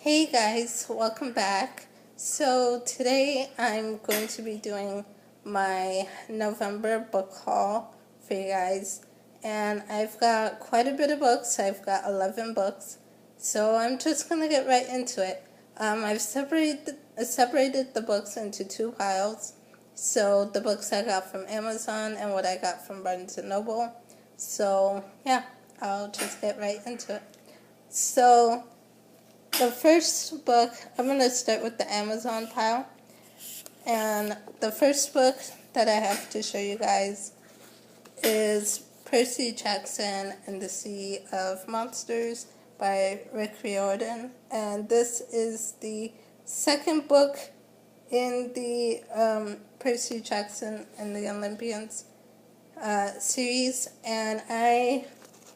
Hey guys, welcome back. So today I'm going to be doing my November book haul for you guys. And I've got quite a bit of books. I've got 11 books. So I'm just going to get right into it. I've separated the books into two piles. So the books I got from Amazon and what I got from Barnes & Noble. So yeah, I'll just get right into it. So the first book, I'm going to start with the Amazon pile. And the first book that I have to show you guys is Percy Jackson and the Sea of Monsters by Rick Riordan. And this is the second book in the Percy Jackson and the Olympians series. And I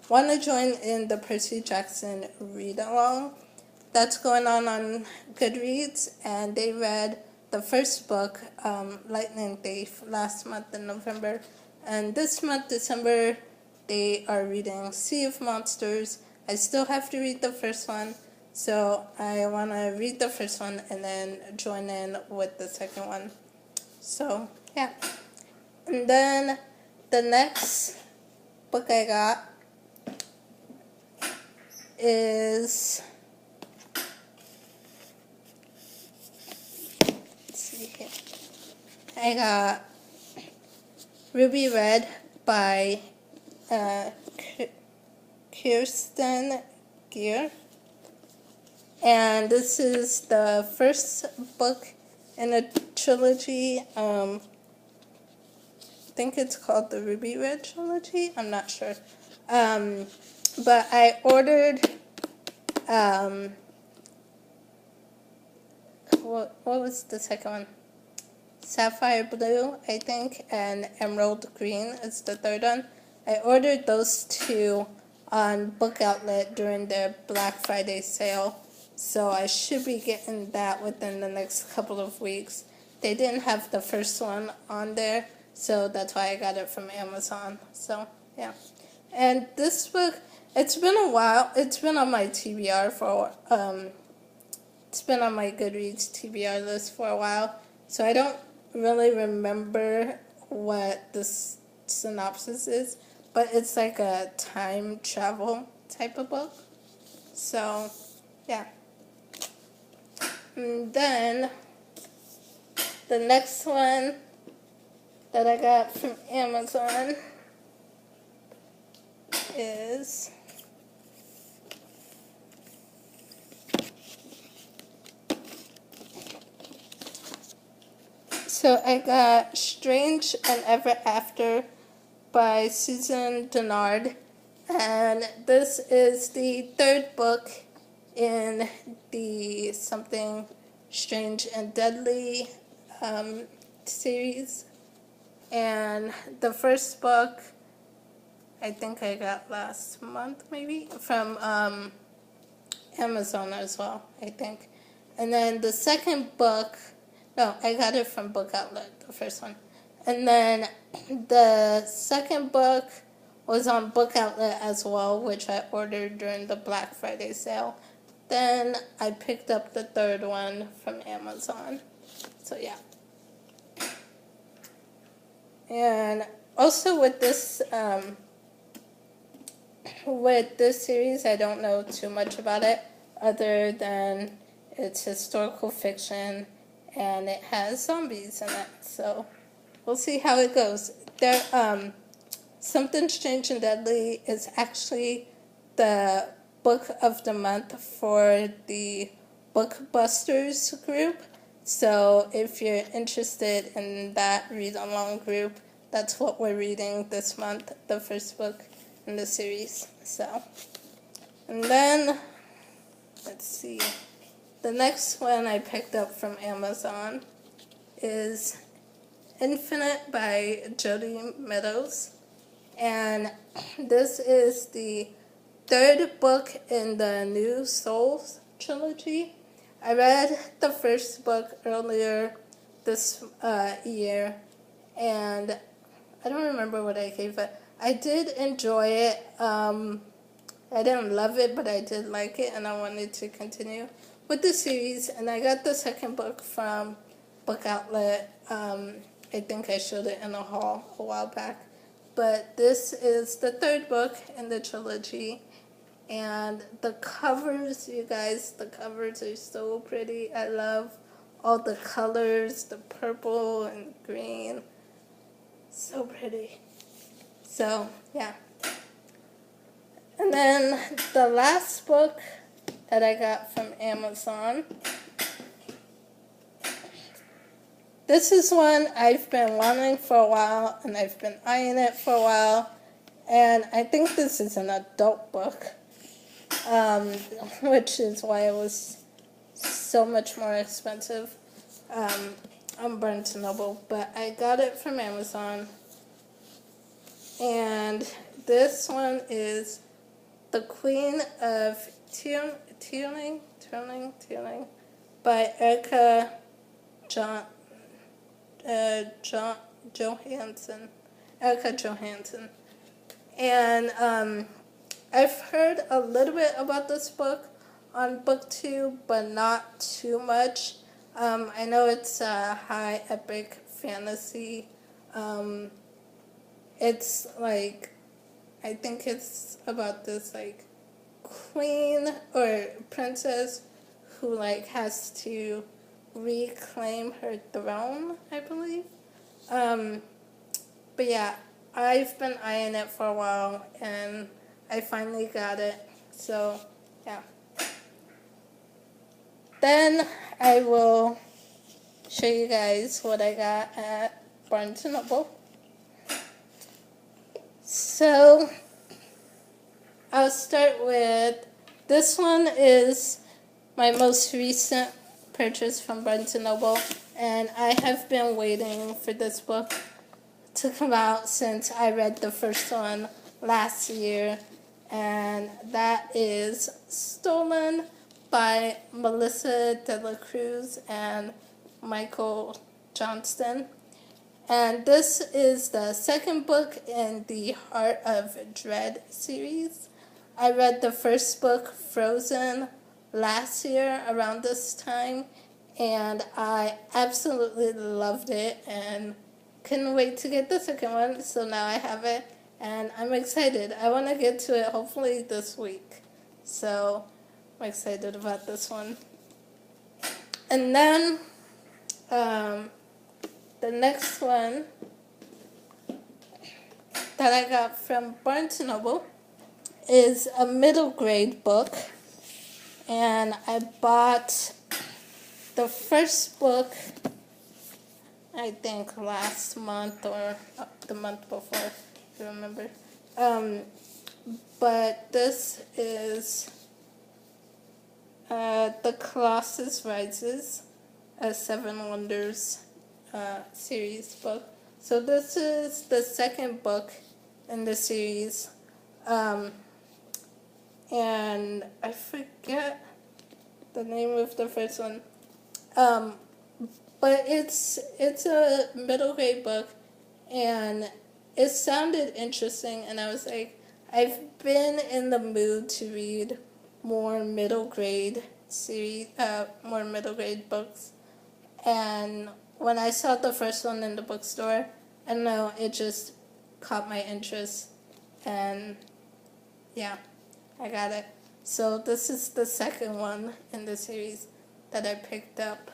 want to join in the Percy Jackson read-along that's going on Goodreads, and they read the first book, Lightning Thief, last month in November, and this month, December, they are reading Sea of Monsters. I still have to read the first one, so I want to read the first one and then join in with the second one. So, yeah. And then the next book I got is... I got Ruby Red by Kirsten Gier. And this is the first book in a trilogy. I think it's called the Ruby Red trilogy. I'm not sure. But I ordered... what was the second one? Sapphire Blue, I think, and Emerald Green is the third one. I ordered those two on Book Outlet during their Black Friday sale, so I should be getting that within the next couple of weeks. They didn't have the first one on there, so that's why I got it from Amazon. So, yeah. And this book, it's been a while. It's been on my TBR for, it's been on my Goodreads TBR list for a while, so I don't really remember what this synopsis is, but it's like a time travel type of book. So, yeah. And then the next one that I got from Amazon is So I got Strange and Ever After by Susan Dennard, and this is the third book in the Something Strange and Deadly series. And the first book, I think I got last month maybe, from Amazon as well, I think. And then the second book, no, I got it from Book Outlet, the first one. And then the second book was on Book Outlet as well, which I ordered during the Black Friday sale. Then I picked up the third one from Amazon. So, yeah. And also with this series, I don't know too much about it other than it's historical fiction and it has zombies in it. So we'll see how it goes. There, Something Strange and Deadly is actually the book of the month for the Bookbusters group. So if you're interested in that read-along group, that's what we're reading this month, the first book in the series. So, and then, let's see, the next one I picked up from Amazon is Infinite by Jodi Meadows. And this is the third book in the New Souls trilogy. I read the first book earlier this year, and I don't remember what I gave it. I did enjoy it. I didn't love it, but I did like it, and I wanted to continue with the series. And I got the second book from Book Outlet. I think I showed it in a haul a while back. But this is the third book in the trilogy. And the covers, you guys, the covers are so pretty. I love all the colors, the purple and green. So pretty. So, yeah. And then the last book that I got from Amazon. This is one I've been wanting for a while, and I've been eyeing it for a while. And I think this is an adult book, which is why it was so much more expensive on Barnes & Noble. But I got it from Amazon. And this one is The Queen of Tuning by Erica Johansson. Erica Johansson. And I've heard a little bit about this book on BookTube, but not too much. I know it's a high epic fantasy. It's like, I think it's about this like queen or princess who like has to reclaim her throne, I believe. But yeah, I've been eyeing it for a while, and I finally got it. So yeah. Then I will show you guys what I got at Barnes & Noble. So I'll start with, this one is my most recent purchase from Barnes & Noble, and I have been waiting for this book to come out since I read the first one last year, and that is Stolen by Melissa De La Cruz and Michael Johnston. And this is the second book in the Heart of Dread series. I read the first book, Frozen, last year around this time, and I absolutely loved it and couldn't wait to get the second one. So now I have it, and I'm excited. I want to get to it hopefully this week. So I'm excited about this one. And then the next one that I got from Barnes & Noble is a middle grade book, and I bought the first book, I think last month or the month before, if you remember. But this is The Colossus Rises, a Seven Wonders series book. So this is the second book in the series, and I forget the name of the first one, but it's a middle grade book, and it sounded interesting, and I was like, I've been in the mood to read more middle grade books, and when I saw the first one in the bookstore, I don't know, it just caught my interest, and yeah, I got it. So this is the second one in the series that I picked up.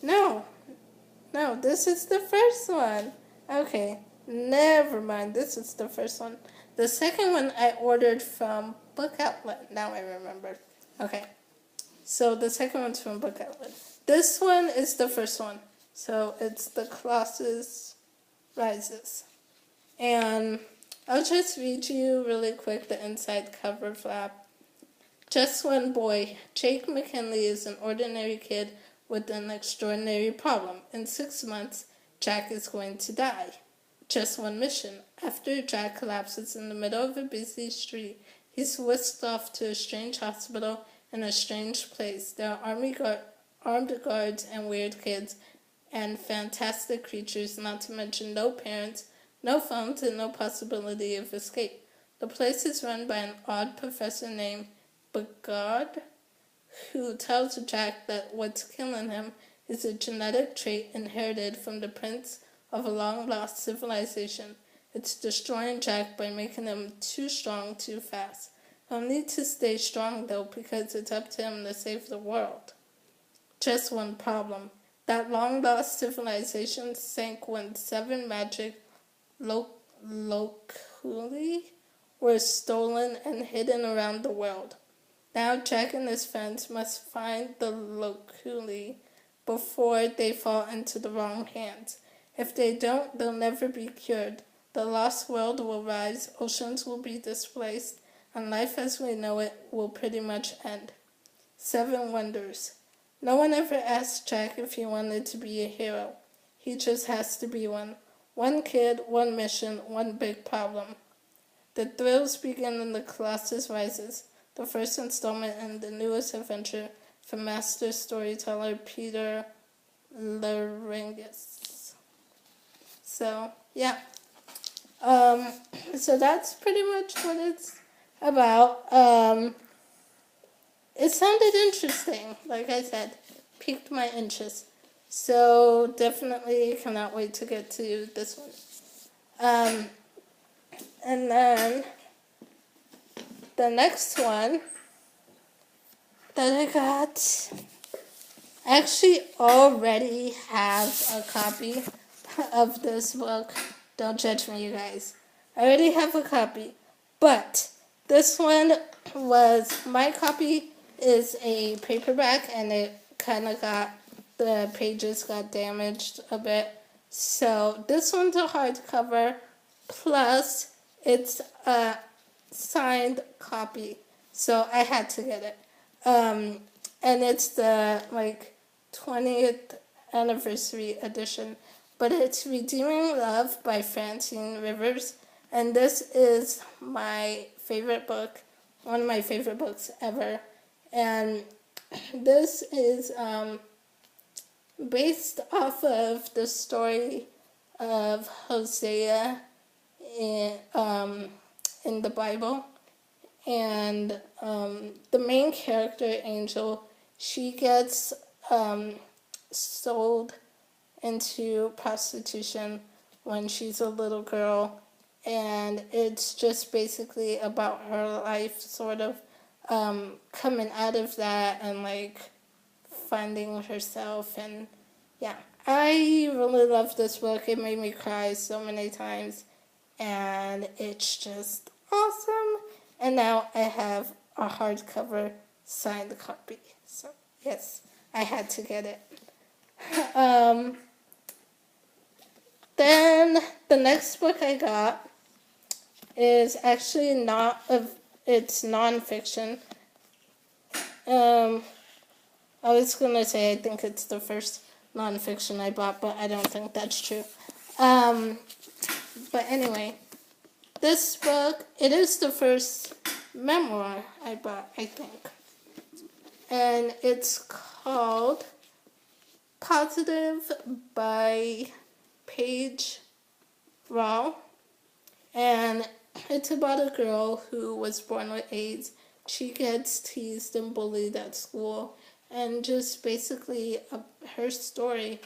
No, this is the first one. Okay, never mind, this is the first one. The second one I ordered from Book Outlet, now I remember. Okay, so the second one's from Book Outlet. This one is the first one. So it's The Colossus Rises. And I'll just read you really quick the inside cover flap. Just one boy, Jake McKinley, is an ordinary kid with an extraordinary problem. In 6 months, Jack is going to die. Just one mission. After Jack collapses in the middle of a busy street, he's whisked off to a strange hospital in a strange place. There are armed guards and weird kids and fantastic creatures, not to mention no parents, no phones, and no possibility of escape. The place is run by an odd professor named Bigard, who tells Jack that what's killing him is a genetic trait inherited from the prince of a long-lost civilization. It's destroying Jack by making him too strong too fast. He'll need to stay strong, though, because it's up to him to save the world. Just one problem. That long-lost civilization sank when 7 magic loculi were stolen and hidden around the world. Now Jack and his friends must find the loculi before they fall into the wrong hands. If they don't, they'll never be cured. The lost world will rise, oceans will be displaced, and life as we know it will pretty much end. 7 wonders. No one ever asked Jack if he wanted to be a hero. He just has to be one. One kid, one mission, one big problem. The thrills begin in The Colossus Rises, the first installment in the newest adventure from master storyteller Peter Larringus. So, yeah. So that's pretty much what it's about. It sounded interesting, like I said, piqued my interest. So definitely cannot wait to get to this one. And then the next one that I got, I actually already have a copy of this book. Don't judge me, you guys. I already have a copy, but this one was, my copy is a paperback, and it kind of the pages got damaged a bit. So this one's a hardcover, plus it's a signed copy. So I had to get it. And it's the 20th anniversary edition. But it's Redeeming Love by Francine Rivers. And this is my favorite book, one of my favorite books ever. And this is based off of the story of Hosea in the Bible. And the main character, Angel, she gets sold into prostitution when she's a little girl. And it's just basically about her life sort of coming out of that and finding herself. And yeah, I really love this book. It made me cry so many times, and it's just awesome. And now I have a hardcover signed copy, so yes, I had to get it. Then the next book I got is actually it's nonfiction. I was going to say I think it's the first nonfiction I bought, but I don't think that's true. But anyway, this book, it is the first memoir I bought, I think. And it's called Positive by Paige Raw. And it's about a girl who was born with AIDS. She gets teased and bullied at school. And just basically her story.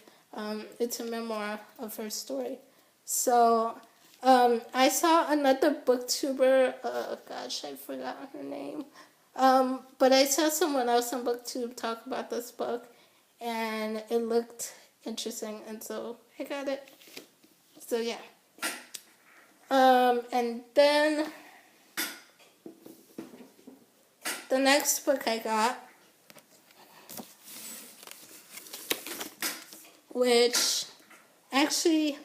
It's a memoir of her story. So I saw another booktuber. Gosh, I forgot her name. But I saw someone else on BookTube talk about this book. And it looked interesting. And so I got it. So yeah. And then the next book I got, which actually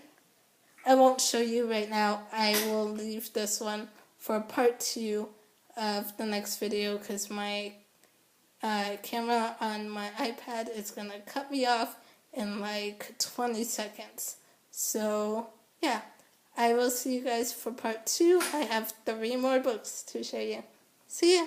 I won't show you right now. I will leave this one for part 2 of the next video because my camera on my iPad is going to cut me off in 20 seconds. So yeah. I will see you guys for part 2. I have 3 more books to show you. See ya!